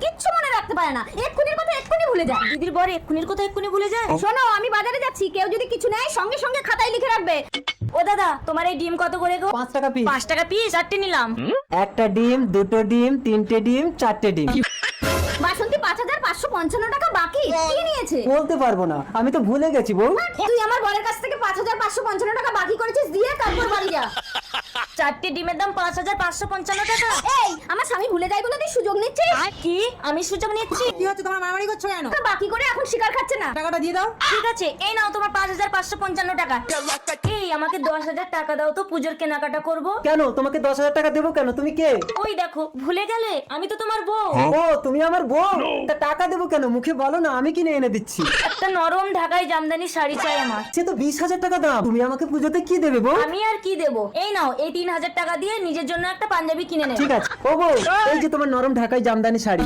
কিচ্ছু মনে রাখতে পারে না, এক্ষুনির কথা এক্ষুনি ভুলে যায়। দিদির বর এক্ষুনির কথা এক্ষুনি ভুলে যায়। শোনো, আমি বাজারে যাচ্ছি, কেউ যদি কিছু নেয় সঙ্গে সঙ্গে খাতায় লিখে রাখবে। ও দাদা, তোমার এই ডিম কত করে গো? 5 টাকা পিস। 5 টাকা পিস, 4টে নিলাম। একটা ডিম, দুটো ডিম, তিনটে ডিম, চারটে ডিম। বাসন্তী 5,555 টাকা বাকি। কি নিয়েছে? বলতে পারবো না, আমি তো ভুলে গেছি বউ। তুই আমার বরের কাছ থেকে 5,555 টাকা বাকি করেছিস, দিয়ে তারপর বাড়ি যা। 4টে ডিমের দাম 5,555 টাকা। এই, আমার স্বামী ভুলে যায় বলে তুই সুযোগ নিচ্ছিস? কি আমি সুযোগ নিচ্ছি? কি হচ্ছে, তোমার মারামারি করছো কেন? তো বাকি করে এখন শিকার খাচ্ছে না। টাকাটা দিয়ে দাও। ঠিক আছে, এই নাও তোমার 5,555 টাকা। এই আমাকে 10,000 টাকা দাও তো, পুজোর কেনাকাটা করব। কেন তোমাকে 10,000 টাকা দেবো কেন? তুমি কে? ওই দেখো, ভুলে গেলে? আমি তো তোমার বউ। ও, তুমি আমার বউ? তা টাকা দেবো কেন? মুখে বলো না, আমি কিনে এনে দিচ্ছি। একটা নরম ঢাকাই জামদানি শাড়ি চাই আমার। সে তো 20,000 টাকা দাম। তুমি আমাকে পুজোতে কি দেবে বউ? আমি আর কি দেবো? এই নাও, এই 3,000 টাকা দিয়ে নিজের জন্য একটা পাঞ্জাবি কিনে নেবে। ঠিক আছে ও বউ, এই যে তোমার নরম ঢাকাই জামদানি শাড়ি।